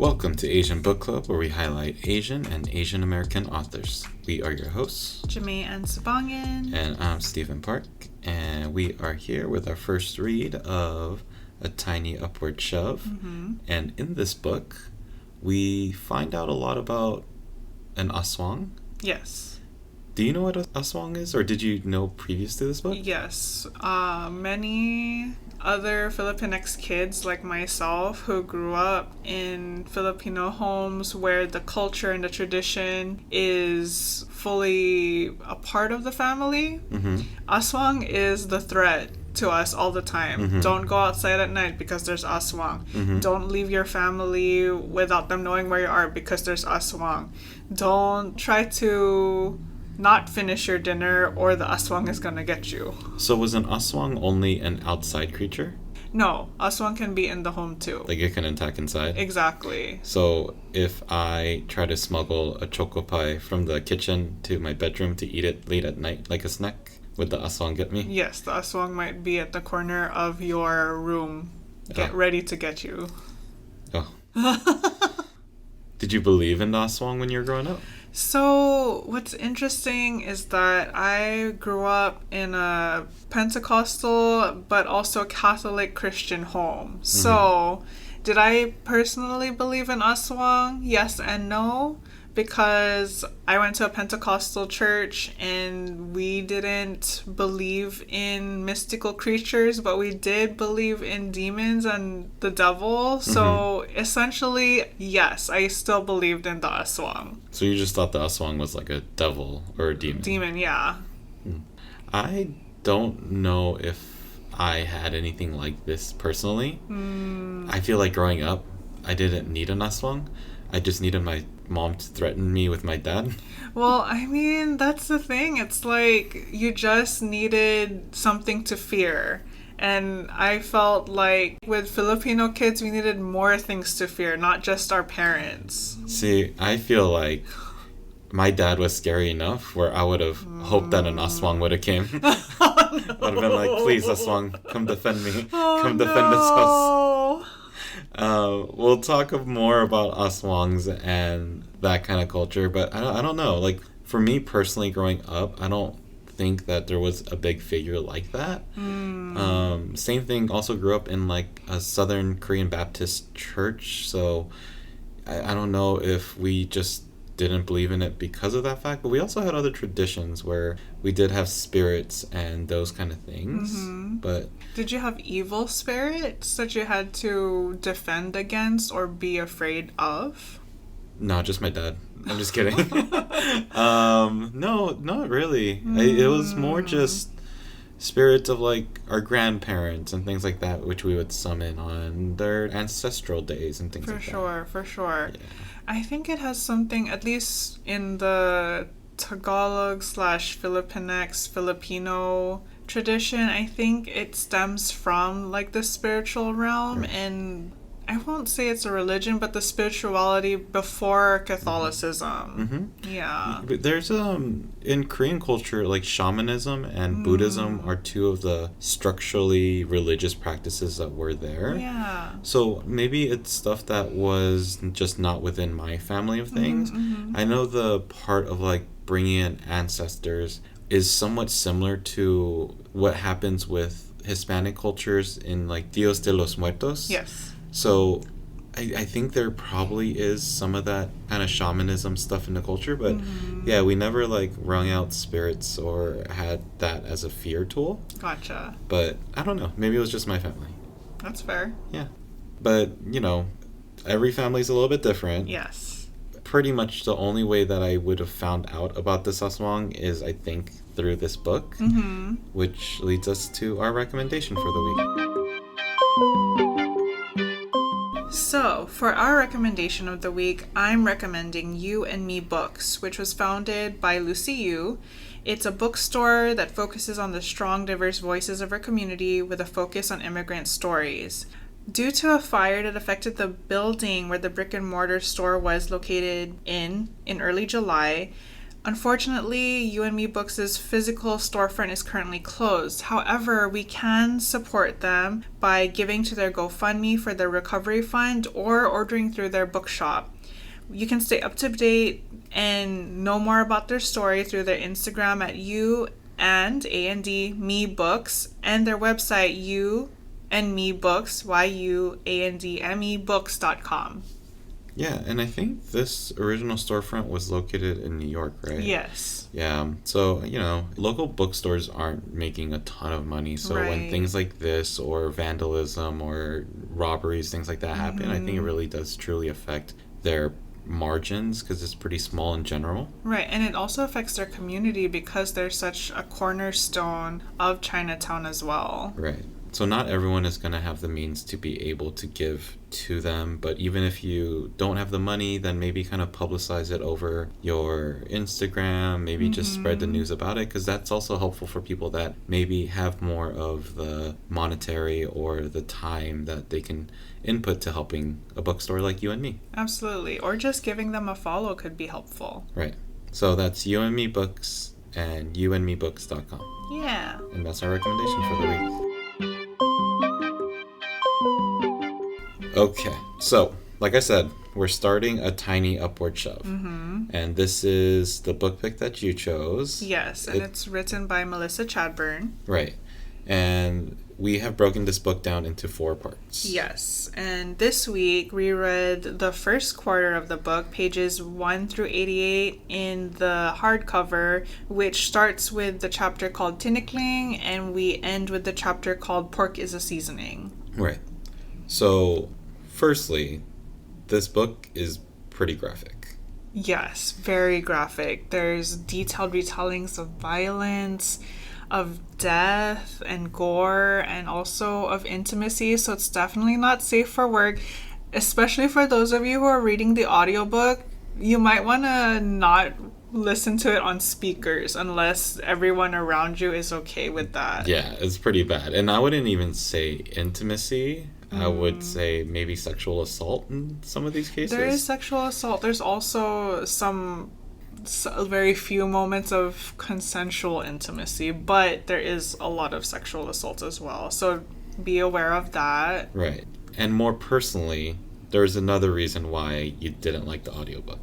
Welcome to Asian Book Club, where we highlight Asian and Asian American authors. We are your hosts, Jamae and Sabangan. And I'm Stephen Park, and we are here with our first read of A Tiny Upward Shove. Mm-hmm. And in this book, we find out a lot about an aswang. Yes. Do you know what an aswang is, or did you know previous to this book? Yes. Many other Filipinx kids like myself who grew up in Filipino homes where the culture and the tradition is fully a part of the family. Mm-hmm. Aswang is the threat to us all the time. Mm-hmm. Don't go outside at night because there's aswang. Mm-hmm. Don't leave your family without them knowing where you are because there's aswang. Don't try to not finish your dinner or the aswang is gonna get you. So was an aswang only an outside creature? No, aswang can be in the home too. Like it can attack inside? Exactly. So if I try to smuggle a choco pie from the kitchen to my bedroom to eat it late at night like a snack, would the aswang get me? Yes, the aswang might be at the corner of your room. Get ready to get you. Oh. Did you believe in the aswang when you were growing up? So, what's interesting is that I grew up in a Pentecostal but also Catholic Christian home. Mm-hmm. So, did I personally believe in aswang? Yes and no. Because I went to a Pentecostal church and we didn't believe in mystical creatures, but we did believe in demons and the devil. Mm-hmm. So essentially, yes, I still believed in the aswang. So you just thought the aswang was like a devil or a demon? Demon, yeah. I don't know if I had anything like this personally. I feel like growing up, I didn't need an aswang. I just needed my mom to threaten me with my dad. Well, I mean, that's the thing. It's like you just needed something to fear. And I felt like with Filipino kids, we needed more things to fear, not just our parents. See, I feel like my dad was scary enough where I would have hoped that an aswang would have came. I would have been like, please, aswang, come defend me. Come defend this house. We'll talk more about aswangs and that kind of culture, but I don't know. Like, for me personally, growing up, I don't think that there was a big figure like that. Same thing, also grew up in like a Southern Korean Baptist church, so I don't know if we just didn't believe in it because of that fact, but we also had other traditions where we did have spirits and those kind of things. Mm-hmm. But did you have evil spirits that you had to defend against or be afraid of? No, just my dad. I'm just kidding. No, not really. It was more just spirits of like our grandparents and things like that, which we would summon on their ancestral days and things like that. For sure. Yeah. I think it has something, at least in the Tagalog/Filipinx Filipino tradition, I think it stems from like the spiritual realm, and I won't say it's a religion, but the spirituality before Catholicism. Mm-hmm. Yeah. But there's in Korean culture, like shamanism and Buddhism are two of the structurally religious practices that were there. Yeah. So maybe it's stuff that was just not within my family of things. Mm-hmm. I know the part of like bringing in ancestors is somewhat similar to what happens with Hispanic cultures in like Dios de los Muertos. Yes. So I think there probably is some of that kind of shamanism stuff in the culture, but yeah, we never like wrung out spirits or had that as a fear tool. Gotcha. But I don't know, maybe it was just my family. That's fair. Yeah. But, you know, every family's a little bit different. Yes. Pretty much the only way that I would have found out about this aswang is, I think, through this book, which leads us to our recommendation for the week. So, for our recommendation of the week, I'm recommending You and Me Books, which was founded by Lucy Yu. It's a bookstore that focuses on the strong, diverse voices of our community with a focus on immigrant stories. Due to a fire that affected the building where the brick and mortar store was located in early July, Unfortunately, You and Me Books' physical storefront is currently closed. However, we can support them by giving to their GoFundMe for their recovery fund or ordering through their bookshop. You can stay up to date and know more about their story through their Instagram at You and A&D Me Books and their website You and Me Books, YUANDME Books.com. Yeah, and I think this original storefront was located in New York, right? Yes. Yeah, so, local bookstores aren't making a ton of money. So when things like this or vandalism or robberies, things like that happen, I think it really does truly affect their margins because it's pretty small in general. Right, and it also affects their community because they're such a cornerstone of Chinatown as well. Right. So not everyone is going to have the means to be able to give to them, but even if you don't have the money, then maybe kind of publicize it over your Instagram, maybe just spread the news about it, because that's also helpful for people that maybe have more of the monetary or the time that they can input to helping a bookstore like You and Me. Absolutely. Or just giving them a follow could be helpful. Right. So that's You and Me Books and youandmebooks.com. Yeah. And that's our recommendation for the week. Okay, so like I said, we're starting a tiny upward shove. And this is the book pick that you chose. Yes, and it's written by Melissa Chadburn. Right. And we have broken this book down into 4 parts. Yes, and this week we read the first quarter of the book, pages 1 through 88 in the hardcover, which starts with the chapter called Tinikling, and we end with the chapter called Pork is a Seasoning. Right. So, firstly, this book is pretty graphic. Yes, very graphic. There's detailed retellings of violence, of death and gore, and also of intimacy, so it's definitely not safe for work, especially for those of you who are reading the audiobook. You might want to not listen to it on speakers unless everyone around you is okay with that. Yeah, it's pretty bad. And I wouldn't even say intimacy. I would say maybe sexual assault in some of these cases. There is sexual assault. There's also very few moments of consensual intimacy, but there is a lot of sexual assault as well. So be aware of that. Right. And more personally, there's another reason why you didn't like the audiobook.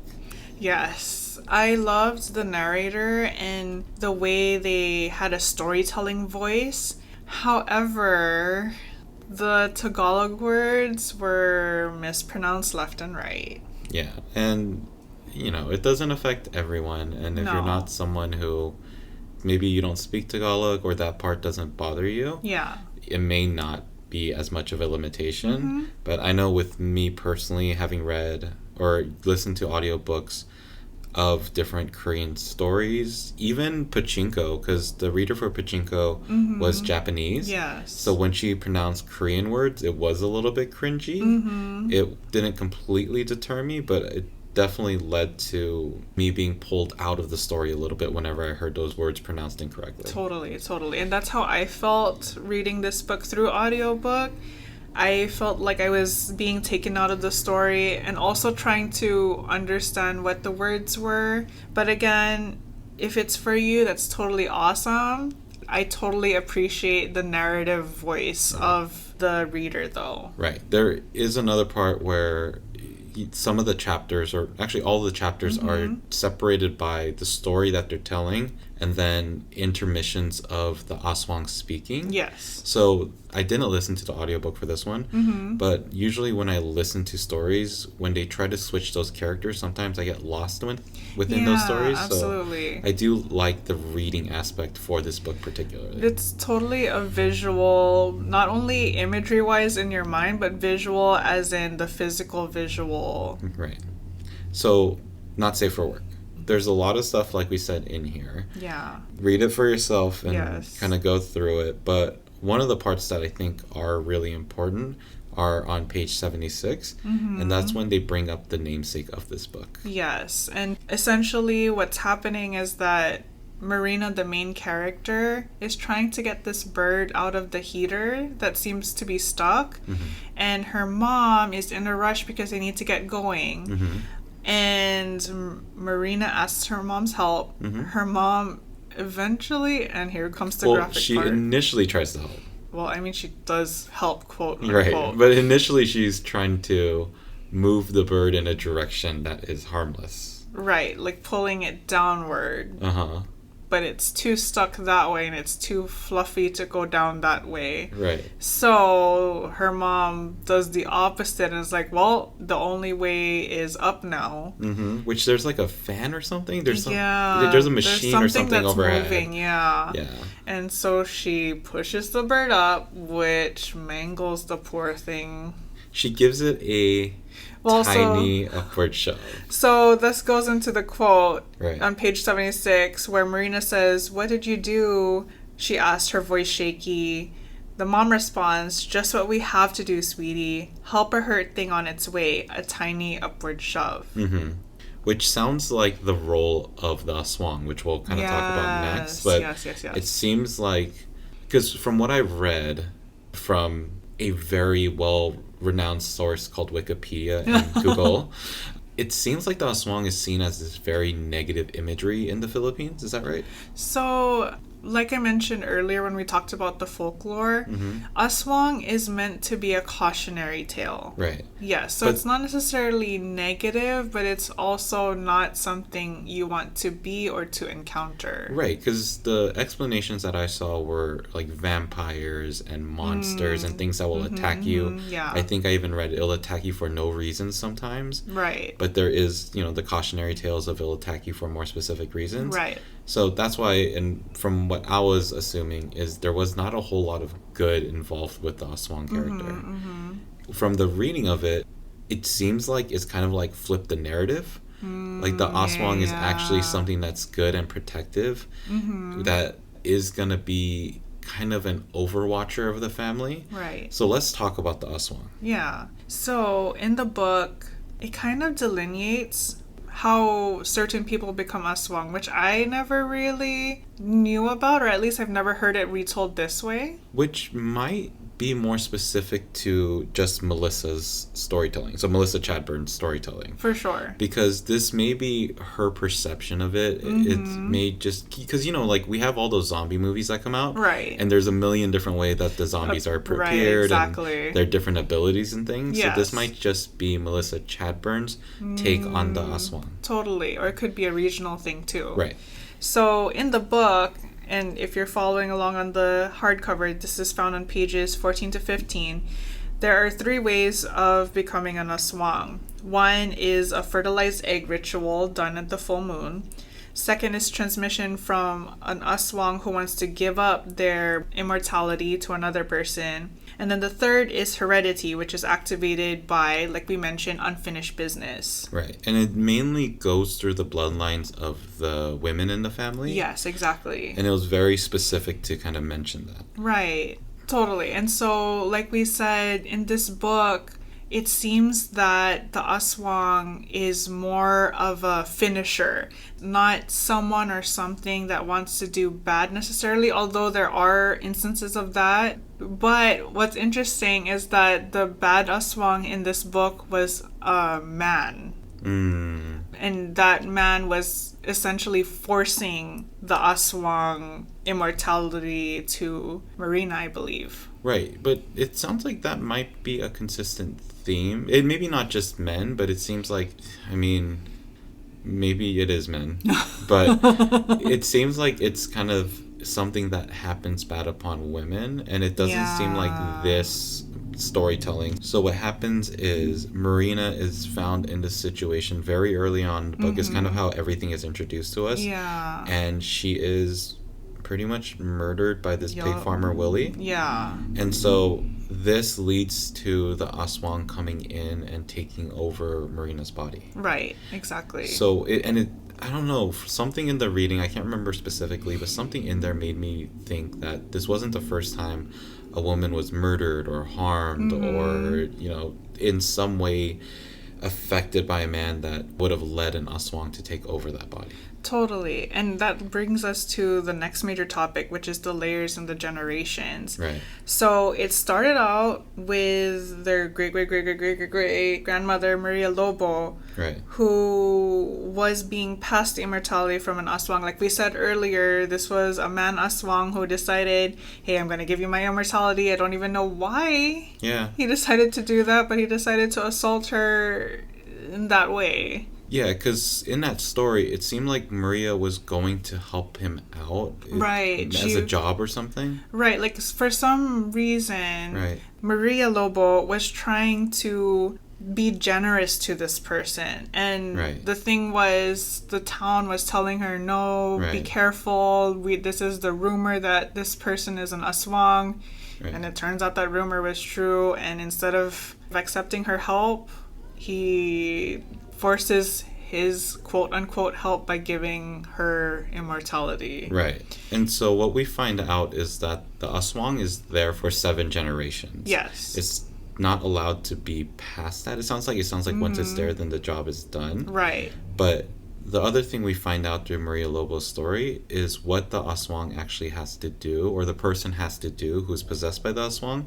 Yes. I loved the narrator and the way they had a storytelling voice. However, the Tagalog words were mispronounced left and right. Yeah. And, it doesn't affect everyone. And if you're not someone who maybe you don't speak Tagalog or that part doesn't bother you, it may not be as much of a limitation. But I know with me personally, having read or listened to audiobooks of different Korean stories, even Pachinko, because the reader for Pachinko was Japanese. Yes. So when she pronounced Korean words, it was a little bit cringy. It didn't completely deter me, but it definitely led to me being pulled out of the story a little bit whenever I heard those words pronounced incorrectly. Totally. And that's how I felt reading this book through audiobook. I felt like I was being taken out of the story and also trying to understand what the words were. But again, if it's for you, that's totally awesome. I totally appreciate the narrative voice of the reader, though. Right. There is another part where some of the chapters, or actually all the chapters, are separated by the story that they're telling and then intermissions of the aswang speaking. Yes. So I didn't listen to the audiobook for this one, but usually when I listen to stories, when they try to switch those characters, sometimes I get lost within those stories. Absolutely. So I do like the reading aspect for this book particularly. It's totally a visual, not only imagery-wise in your mind, but visual as in the physical visual. Right. So, not safe for work. There's a lot of stuff, like we said, in here. Yeah. Read it for yourself and kind of go through it. But one of the parts that I think are really important are on page 76. And that's when they bring up the namesake of this book. Yes. And essentially what's happening is that Marina, the main character, is trying to get this bird out of the heater that seems to be stuck. And her mom is in a rush because they need to get going. And Marina asks her mom's help. Her mom eventually, and here comes the graphic she part. initially tries to help. Well, I mean, she does help, quote unquote. Right, but initially she's trying to move the bird in a direction that is harmless. Right, like pulling it downward. Uh-huh. But it's too stuck that way and it's too fluffy to go down that way. Right. So her mom does the opposite and is like, well, the only way is up now. Mm-hmm. Which there's like a fan or something? There's a machine there's or something that's overhead. Moving, yeah. Yeah. And so she pushes the bird up, which mangles the poor thing. She gives it a tiny upward shove. So this goes into the quote on page 76 where Marina says, "What did you do?" She asked, her voice shaky. The mom responds, "Just what we have to do, sweetie. Help a hurt thing on its way. A tiny upward shove." Mm-hmm. Which sounds like the role of the aswang, which we'll kind of talk about next. But yes. It seems like, because from what I've read from a very well-renowned source called Wikipedia and Google, it seems like the aswang is seen as this very negative imagery in the Philippines. Is that right? So, like I mentioned earlier when we talked about the folklore, aswang is meant to be a cautionary tale. Right. Yes, so it's not necessarily negative, but it's also not something you want to be or to encounter. Right, because the explanations that I saw were like vampires and monsters and things that will attack you. Yeah. I think I even read it'll attack you for no reason sometimes. Right. But there is, the cautionary tales of it'll attack you for more specific reasons. Right. So that's why, and from what I was assuming, is there was not a whole lot of good involved with the aswang character. From the reading of it, it seems like it's kind of like flip the narrative. Like the aswang is actually something that's good and protective, that is going to be kind of an overwatcher of the family. Right. So let's talk about the aswang. Yeah. So in the book, it kind of delineates how certain people become aswang, which I never really knew about, or at least I've never heard it retold this way. Which might be more specific to just Melissa's storytelling. So Melissa Chadburn's storytelling. For sure. Because this may be her perception of it. It may just... Because, like, we have all those zombie movies that come out. Right. And there's a million different ways that the zombies are prepared. Right, exactly. And their different abilities and things. Yes. So this might just be Melissa Chadburn's take on the aswang. Totally. Or it could be a regional thing, too. Right. So in the book... And if you're following along on the hardcover, this is found on pages 14 to 15. There are 3 ways of becoming an aswang. One is a fertilized egg ritual done at the full moon. Second is transmission from an aswang who wants to give up their immortality to another person. And then the third is heredity, which is activated by, like we mentioned, unfinished business. Right. And it mainly goes through the bloodlines of the women in the family. Yes, exactly. And it was very specific to kind of mention that. Right. Totally. And so, like we said, in this book, it seems that the aswang is more of a finisher, not someone or something that wants to do bad necessarily, although there are instances of that. But what's interesting is that the bad aswang in this book was a man. And that man was essentially forcing the aswang immortality to Marina, I believe. Right, but it sounds like that might be a consistent theme. It maybe not just men, but it seems like, maybe it is men. But it seems like it's kind of something that happens bad upon women, and it doesn't seem like this storytelling. So what happens is Marina is found in this situation very early on in the book. Is kind of how everything is introduced to us. Yeah. And she is pretty much murdered by this pig farmer Willie. Yeah. And so this leads to the aswang coming in and taking over Marina's body. Right, exactly. So I don't know, something in the reading, I can't remember specifically, but something in there made me think that this wasn't the first time a woman was murdered or harmed or, in some way affected by a man that would have led an aswang to take over that body. Totally. And that brings us to the next major topic, which is the layers and the generations. Right. So it started out with their great grandmother, Maria Lobo, Right. who was being passed the immortality from an aswang. Like we said earlier, this was a man aswang who decided, hey, I'm going to give you my immortality. I don't even know why he decided to do that, but he decided to assault her in that way. Yeah, because in that story, it seemed like Maria was going to help him out. Right. As a job or something. Right. Like, for some reason, right. Maria Lobo was trying to be generous to this person. And the thing was, the town was telling her, no, be careful. This is the rumor that this person is an aswang. Right. And it turns out that rumor was true. And instead of accepting her help, he forces his quote-unquote help by giving her immortality. Right. And so what we find out is that the aswang is there for 7 generations. Yes. It's not allowed to be past that. It sounds like once it's there, then the job is done. Right. But the other thing we find out through Maria Lobo's story is what the aswang actually has to do, or the person has to do who's possessed by the aswang,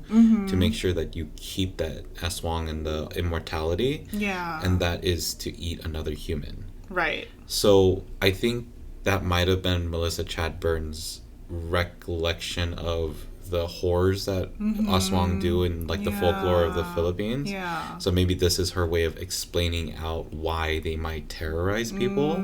to make sure that you keep that aswang and the immortality. Yeah. And that is to eat another human. Right. So I think that might have been Melissa Chadburn's recollection of the horrors that aswang do in like the folklore of the Philippines. Yeah. So maybe this is her way of explaining out why they might terrorize people,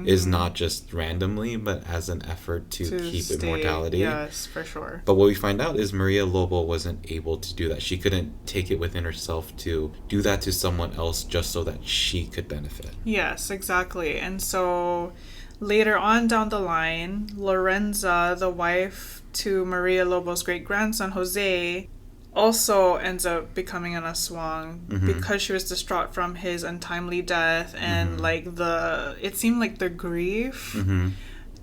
is not just randomly, but as an effort to keep immortality. Yes, for sure. But what we find out is Maria Lobo wasn't able to do that. She couldn't take it within herself to do that to someone else just so that she could benefit. Yes, exactly. And so later on down the line, Lorenza, the wife to Maria Lobo's great-grandson, Jose, also ends up becoming an aswang because she was distraught from his untimely death, and it seemed like the grief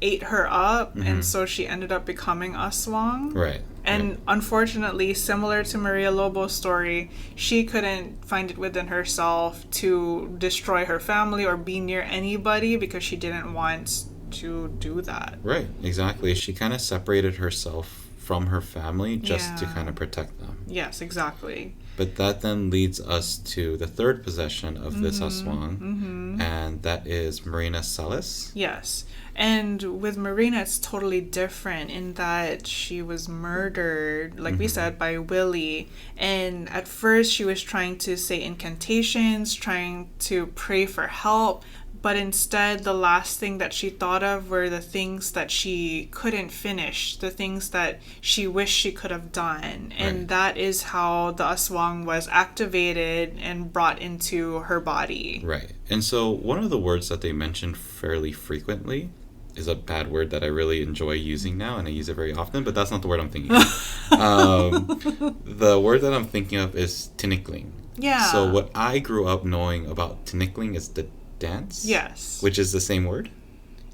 ate her up, and so she ended up becoming aswang. Right. And unfortunately, similar to Maria Lobo's story, she couldn't find it within herself to destroy her family or be near anybody because she didn't want to do that. Right, exactly. She kind of separated herself from her family just to kind of protect them. Yes, exactly. But that then leads us to the third possession of this aswang, and that is Marina Salas. Yes. And with Marina, it's totally different in that she was murdered, like we said, by Willie. And at first, she was trying to say incantations, trying to pray for help. But instead, the last thing that she thought of were the things that she couldn't finish, the things that she wished she could have done. And that is how the aswang was activated and brought into her body. Right. And so one of the words that they mention fairly frequently is a bad word that I really enjoy using now, and I use it very often, but that's not the word I'm thinking of. The word that I'm thinking of is tinikling. Yeah. So what I grew up knowing about tinikling is the dance? Yes. Which is the same word?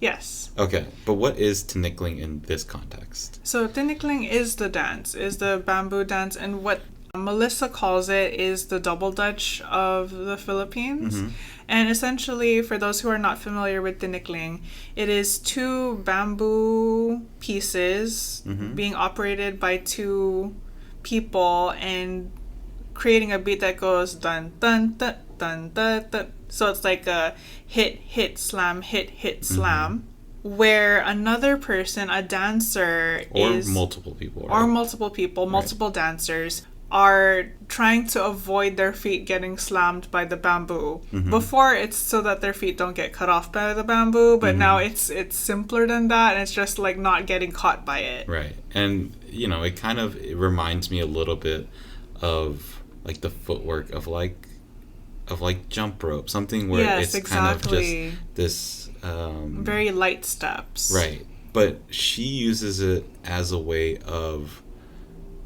Yes. Okay, but what is tinikling in this context? So tinikling is the dance, is the bamboo dance, and what Melissa calls it is the double dutch of the Philippines. And essentially, for those who are not familiar with tinikling, it is 2 bamboo pieces being operated by 2 people and creating a beat that goes dun dun dun dun dun dun. So it's like a hit, hit, slam, hit, hit, slam, where another person, a dancer, multiple people, multiple dancers are trying to avoid their feet getting slammed by the bamboo. Before, it's so that their feet don't get cut off by the bamboo, but now it's simpler than that, and it's just like not getting caught by it. Right. And, it reminds me a little bit of like the footwork of like jump rope, something where it's kind of just this very light steps. Right. But she uses it as a way of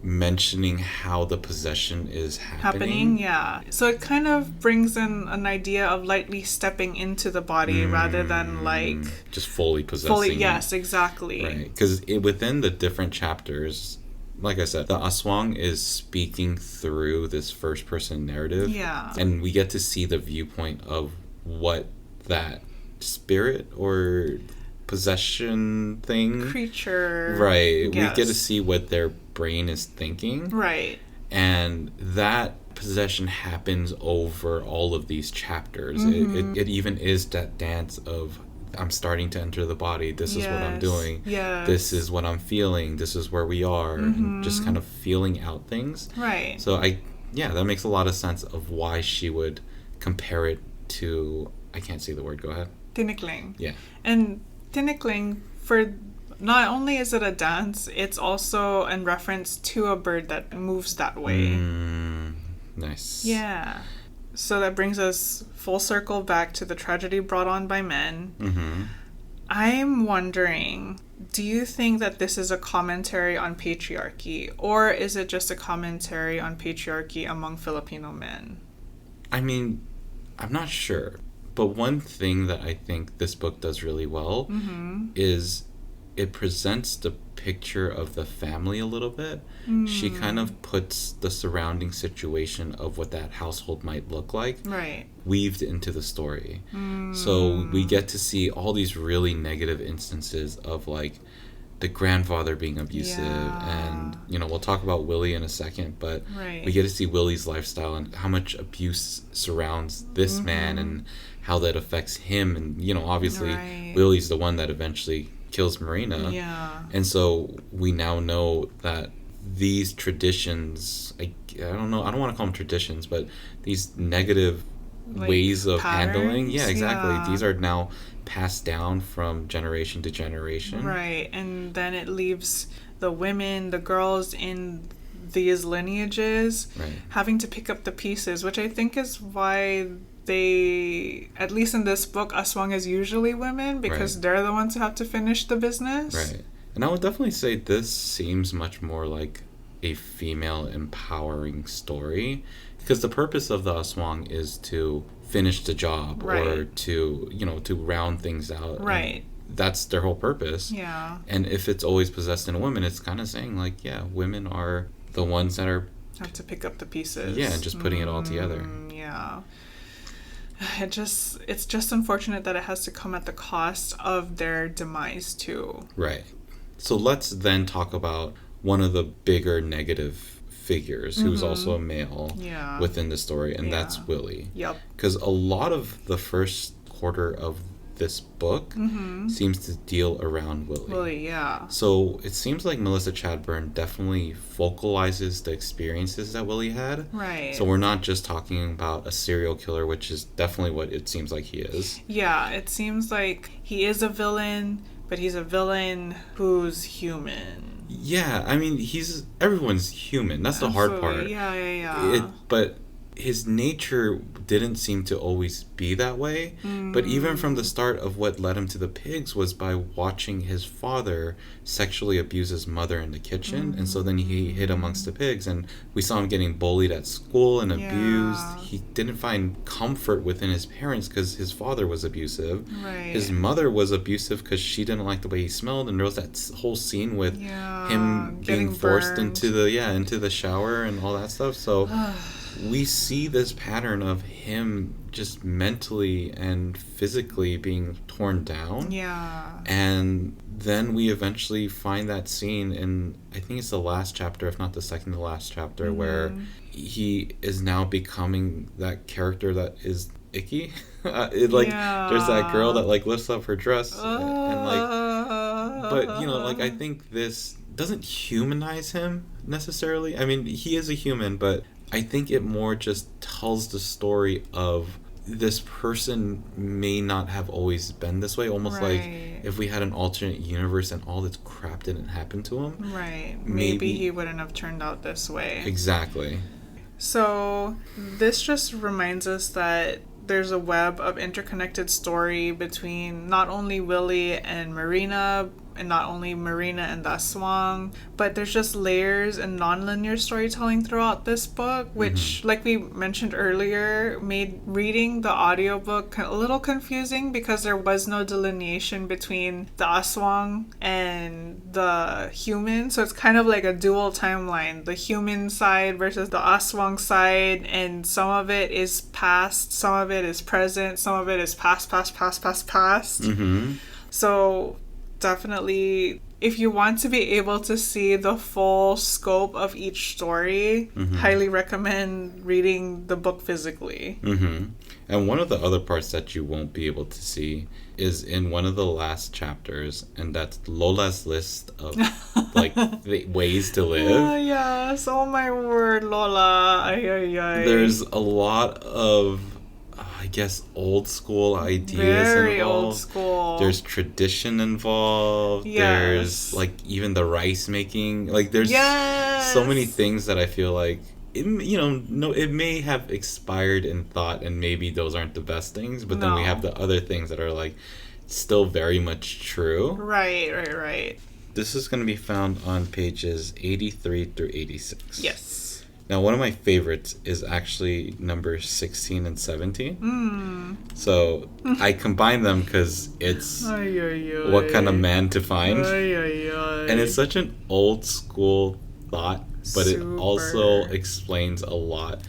mentioning how the possession is happening. Yeah. So it kind of brings in an idea of lightly stepping into the body rather than like just fully possessing. Yes, exactly. Right. Because within the different chapters, like I said, the aswang is speaking through this first person narrative. Yeah. And we get to see the viewpoint of what that spirit or possession thing. Creature. Right. Yes. We get to see what their brain is thinking. Right. And that possession happens over all of these chapters. It even is that dance of, I'm starting to enter the body. This is what I'm doing. Yes. This is what I'm feeling. This is where we are. And just kind of feeling out things. Right. So that makes a lot of sense of why she would compare it to, I can't say the word, go ahead. Tinikling. Yeah. And tinikling, for not only is it a dance, it's also in reference to a bird that moves that way. Nice. Yeah. So that brings us full circle back to the tragedy brought on by men. Mm-hmm. I'm wondering, do you think that this is a commentary on patriarchy, or is it just a commentary on patriarchy among Filipino men? I mean, I'm not sure. But one thing that I think this book does really well is it presents the picture of the family a little bit. She kind of puts the surrounding situation of what that household might look like weaved into the story. So we get to see all these really negative instances of like the grandfather being abusive, and we'll talk about Willie in a second, but we get to see Willie's lifestyle and how much abuse surrounds this man and how that affects him. And obviously Willie's the one that eventually kills Marina. And so we now know that these traditions, I don't know, I don't want to call them traditions, but these negative ways of handling, these are now passed down from generation to generation. Right. And then it leaves the women, the girls in these lineages having to pick up the pieces, which I think is why they, at least in this book, aswang is usually women, because they're the ones who have to finish the business. Right. And I would definitely say this seems much more like a female empowering story, because the purpose of the aswang is to finish the job or to to round things out. Right. That's their whole purpose. Yeah. And if it's always possessed in a woman, it's kind of saying like, women are the ones that have to pick up the pieces. Yeah, and just putting it all together. Yeah. It's just unfortunate that it has to come at the cost of their demise too. Right. So let's then talk about one of the bigger negative figures who's also a male within the story, and that's Willie. Yep. Because a lot of the first quarter of this book seems to deal around Willie. Willie, yeah. So it seems like Melissa Chadbourne definitely focalizes the experiences that Willie had. Right. So we're not just talking about a serial killer, which is definitely what it seems like he is. Yeah, it seems like he is a villain, but he's a villain who's human. Yeah, I mean, everyone's human. That's the hard part. Yeah. But his nature didn't seem to always be that way. But even from the start of what led him to the pigs was by watching his father sexually abuse his mother in the kitchen. And so then he hid amongst the pigs, and we saw him getting bullied at school and abused. He didn't find comfort within his parents because his father was abusive. Right. His mother was abusive because she didn't like the way he smelled, and there was that whole scene with him being forced into the shower and all that stuff. So we see this pattern of him just mentally and physically being torn down. Yeah. And then we eventually find that scene in, I think it's the last chapter, if not the second to last chapter, where he is now becoming that character that is icky. There's that girl that like lifts up her dress and like, but I think this doesn't humanize him necessarily. I mean, he is a human, but I think it more just tells the story of this person may not have always been this way. Almost like if we had an alternate universe and all this crap didn't happen to him. Right. Maybe he wouldn't have turned out this way. Exactly. So this just reminds us that there's a web of interconnected story between not only Willie and Marina and not only Marina and the aswang, but there's just layers and non-linear storytelling throughout this book, which, like we mentioned earlier, made reading the audiobook a little confusing because there was no delineation between the aswang and the human. So it's kind of like a dual timeline, the human side versus the aswang side, and some of it is past, some of it is present, some of it is past. So definitely, if you want to be able to see the full scope of each story, highly recommend reading the book physically. And one of the other parts that you won't be able to see is in one of the last chapters, and that's Lola's list of like the ways to live. Yes, oh my word, Lola. Ay, ay, ay. There's a lot of, I guess, old school ideas Very involved. old school. There's tradition involved. Yes. There's like even the rice making. Like there's so many things that I feel like it may have expired in thought, and maybe those aren't the best things, but then we have the other things that are like still very much true. Right. This is going to be found on pages 83 through 86. Yes. Now, one of my favorites is actually number 16 and 17. So I combine them because it's what kind of man to find. And it's such an old school thought, but it also explains a lot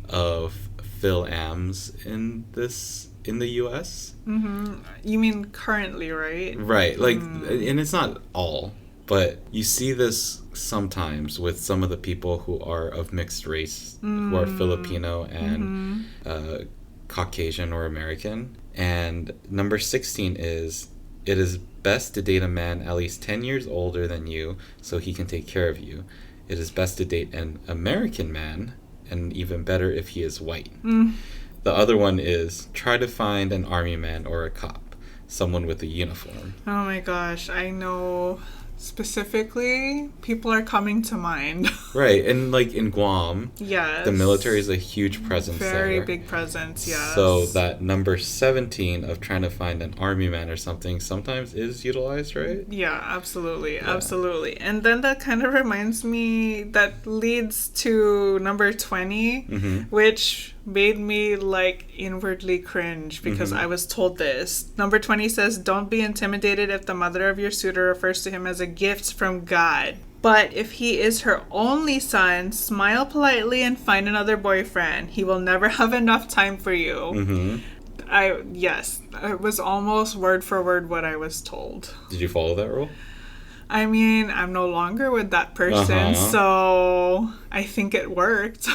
of Phil Am's in the US. You mean currently, right? Right. Like, and it's not all, but you see this sometimes with some of the people who are of mixed race, who are Filipino and Caucasian or American. And number 16 is, it is best to date a man at least 10 years older than you so he can take care of you. It is best to date an American man, and even better if he is white. The other one is, try to find an army man or a cop, someone with a uniform. Oh my gosh, I know specifically people are coming to mind. Right, and like in Guam, yes, the military is a huge presence there. Very big presence, yes. So that number 17 of trying to find an army man or something sometimes is utilized, right? Yeah, absolutely. And then that kind of reminds me, that leads to number 20, which made me like inwardly cringe because I was told this. Number 20 says, don't be intimidated if the mother of your suitor refers to him as a gift from God. But if he is her only son, smile politely and find another boyfriend. He will never have enough time for you. It was almost word for word what I was told. Did you follow that rule? I mean, I'm no longer with that person, so I think it worked.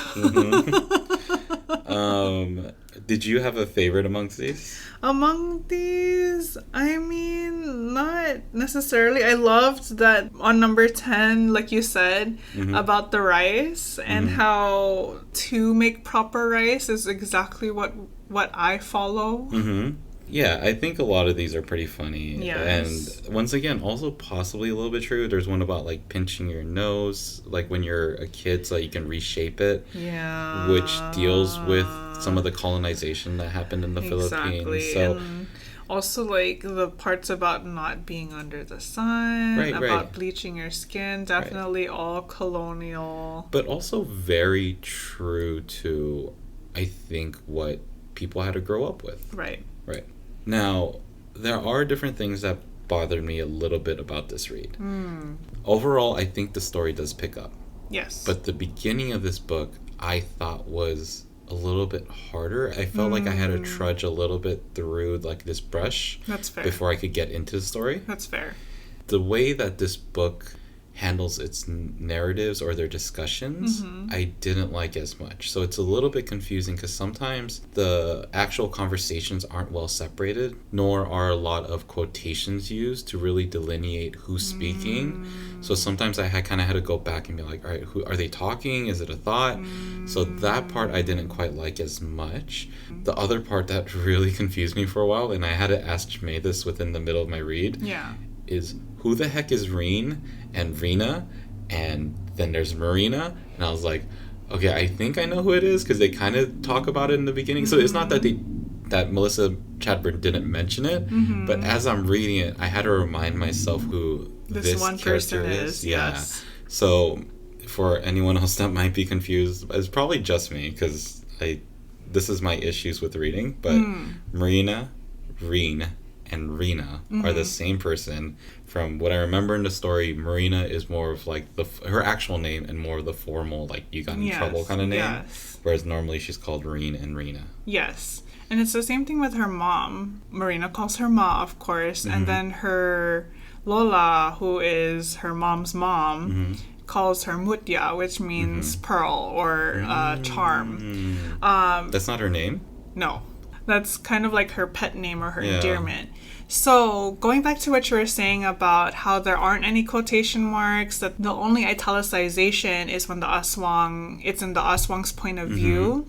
Did you have a favorite amongst these? Among these, I mean, not necessarily. I loved that on number 10, like you said, about the rice and how to make proper rice is exactly what I follow. Yeah, I think a lot of these are pretty funny. Yes. And once again, also possibly a little bit true. There's one about like pinching your nose, like when you're a kid so you can reshape it. Yeah. Which deals with some of the colonization that happened in the Philippines. So and also like the parts about not being under the sun, about bleaching your skin, definitely all colonial. But also very true to, I think, what people had to grow up with. Right. Now, there are different things that bothered me a little bit about this read. Overall, I think the story does pick up. Yes. But the beginning of this book, I thought was a little bit harder. I felt like I had to trudge a little bit through like this brush. That's fair. Before I could get into the story. That's fair. The way that this book handles its narratives or their discussions, I didn't like as much. So it's a little bit confusing because sometimes the actual conversations aren't well separated, nor are a lot of quotations used to really delineate who's speaking. So sometimes I kind of had to go back and be like, all right, who are they talking? Is it a thought? So that part I didn't quite like as much. The other part that really confused me for a while, and I had to ask Jamae this within the middle of my read, is who the heck is Reen and Rena, and then there's Marina, and I was like, okay, I think I know who it is because they kind of talk about it in the beginning. So it's not that they that Melissa Chadburn didn't mention it, but as I'm reading it, I had to remind myself who this one character person is. Yes. So for anyone else that might be confused, it's probably just me, because this is my issues with reading, but Marina, Reen, and Rena are the same person. From what I remember in the story, Marina is more of like her actual name and more of the formal, like you got in trouble kind of name, whereas normally she's called Reen and Rena. Yes. And it's the same thing with her mom. Marina calls her Ma, of course, and then her Lola, who is her mom's mom, calls her Mutya, which means pearl or charm. That's not her name? No. That's kind of like her pet name or her endearment. So, going back to what you were saying about how there aren't any quotation marks, that the only italicization is when it's in the aswang's point of view.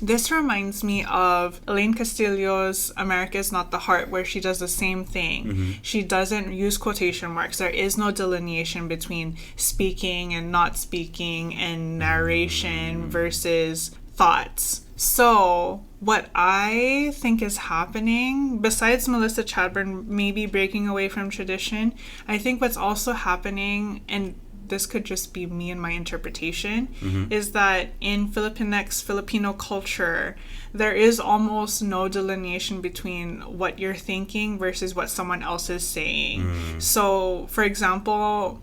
This reminds me of Elaine Castillo's America is Not the Heart, where she does the same thing. She doesn't use quotation marks. There is no delineation between speaking and not speaking and narration versus thoughts. So, what I think is happening, besides Melissa Chadburn maybe breaking away from tradition, I think what's also happening, and this could just be me and my interpretation, is that in Filipino culture, there is almost no delineation between what you're thinking versus what someone else is saying. So, for example,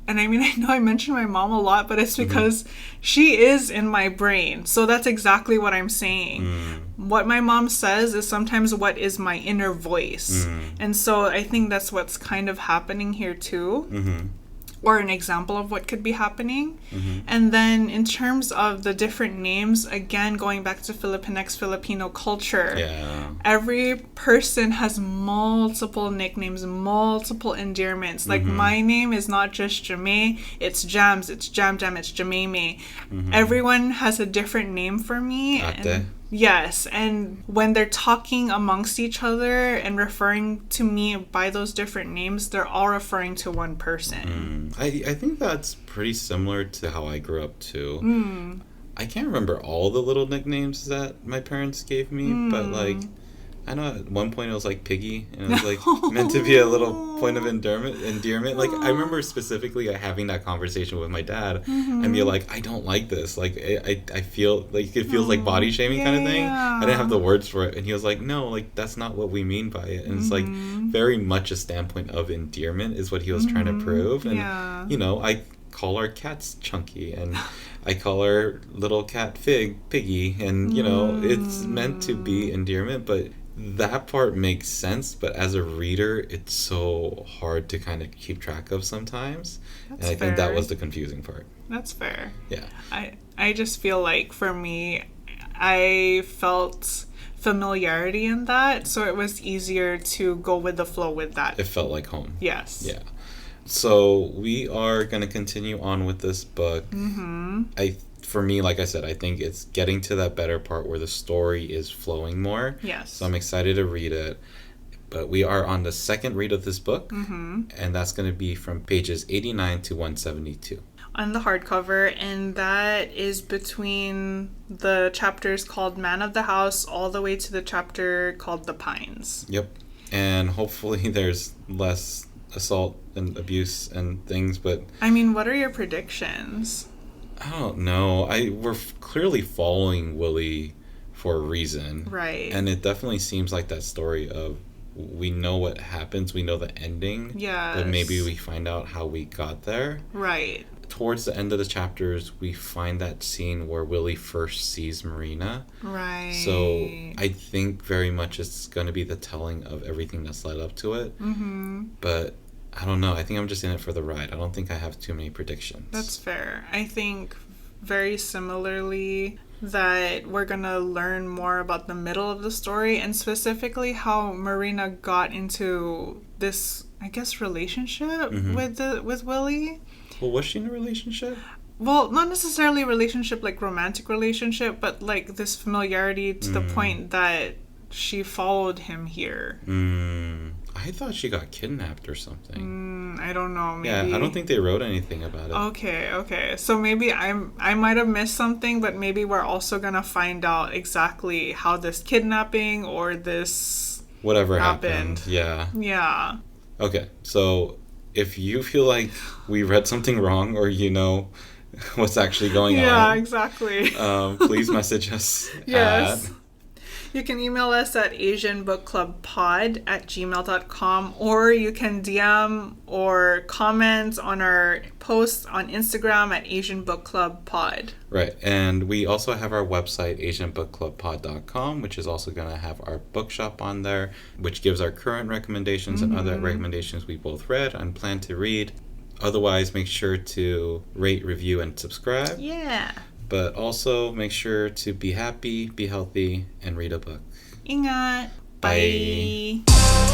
and I mean, I know I mention my mom a lot, but it's because she is in my brain. So that's exactly what I'm saying. What my mom says is sometimes what is my inner voice. And so I think that's what's kind of happening here too. Or an example of what could be happening. And then in terms of the different names, again, going back to Filipino culture, every person has multiple nicknames, multiple endearments. Like my name is not just Jamae, it's Jams, it's Jam, it's Jamae. Everyone has a different name for me. Yes, and when they're talking amongst each other and referring to me by those different names, they're all referring to one person. I think that's pretty similar to how I grew up too. I can't remember all the little nicknames that my parents gave me, but like, I know at one point it was like Piggy, and it was like meant to be a little point of endearment. Like I remember specifically having that conversation with my dad and be like, I don't like this. Like I feel like it feels like body shaming kind of thing. I didn't have the words for it, and he was like, no, like that's not what we mean by it. And it's like very much a standpoint of endearment is what he was trying to prove. And you know, I call our cats Chunky, and I call our little cat Piggy, and you know, it's meant to be endearment, but that part makes sense, but as a reader, it's so hard to kind of keep track of sometimes. That's and I think that was the confusing part. That's fair. Yeah. I just feel like for me, I felt familiarity in that, so it was easier to go with the flow with that. It felt like home. Yes. Yeah. So we are going to continue on with this book. For me, like I said, I think it's getting to that better part where the story is flowing more. Yes. So I'm excited to read it. But we are on the second read of this book, and that's going to be from pages 89 to 172. On the hardcover, and that is between the chapters called Man of the House all the way to the chapter called The Pines. Yep. And hopefully there's less assault and abuse and things, but... I mean, what are your predictions? I don't know. We're clearly following Willie for a reason. Right. And it definitely seems like that story of we know what happens, we know the ending. Yes. But maybe we find out how we got there. Right. Towards the end of the chapters, we find that scene where Willie first sees Marina. Right. So I think very much it's going to be the telling of everything that's led up to it. But... I don't know. I think I'm just in it for the ride. I don't think I have too many predictions. That's fair. I think very similarly that we're going to learn more about the middle of the story and specifically how Marina got into this, I guess, relationship with Willie. Well, was she in a relationship? Well, not necessarily a relationship like romantic relationship, but like this familiarity to the point that she followed him here. I thought she got kidnapped or something. I don't know. Maybe. Yeah, I don't think they wrote anything about it. Okay. So maybe I might have missed something, but maybe we're also gonna find out exactly how this kidnapping or this whatever happened. Yeah. Yeah. Okay, so if you feel like we read something wrong or you know what's actually going on. Yeah, exactly. Please message us. Yes. You can email us at asianbookclubpod@gmail.com, or you can DM or comment on our posts on Instagram at asianbookclubpod. Right, and we also have our website, asianbookclubpod.com, which is also going to have our bookshop on there, which gives our current recommendations and other recommendations we both read and plan to read. Otherwise, make sure to rate, review, and subscribe. Yeah. But also make sure to be happy, be healthy, and read a book. Ingat. Bye. Bye.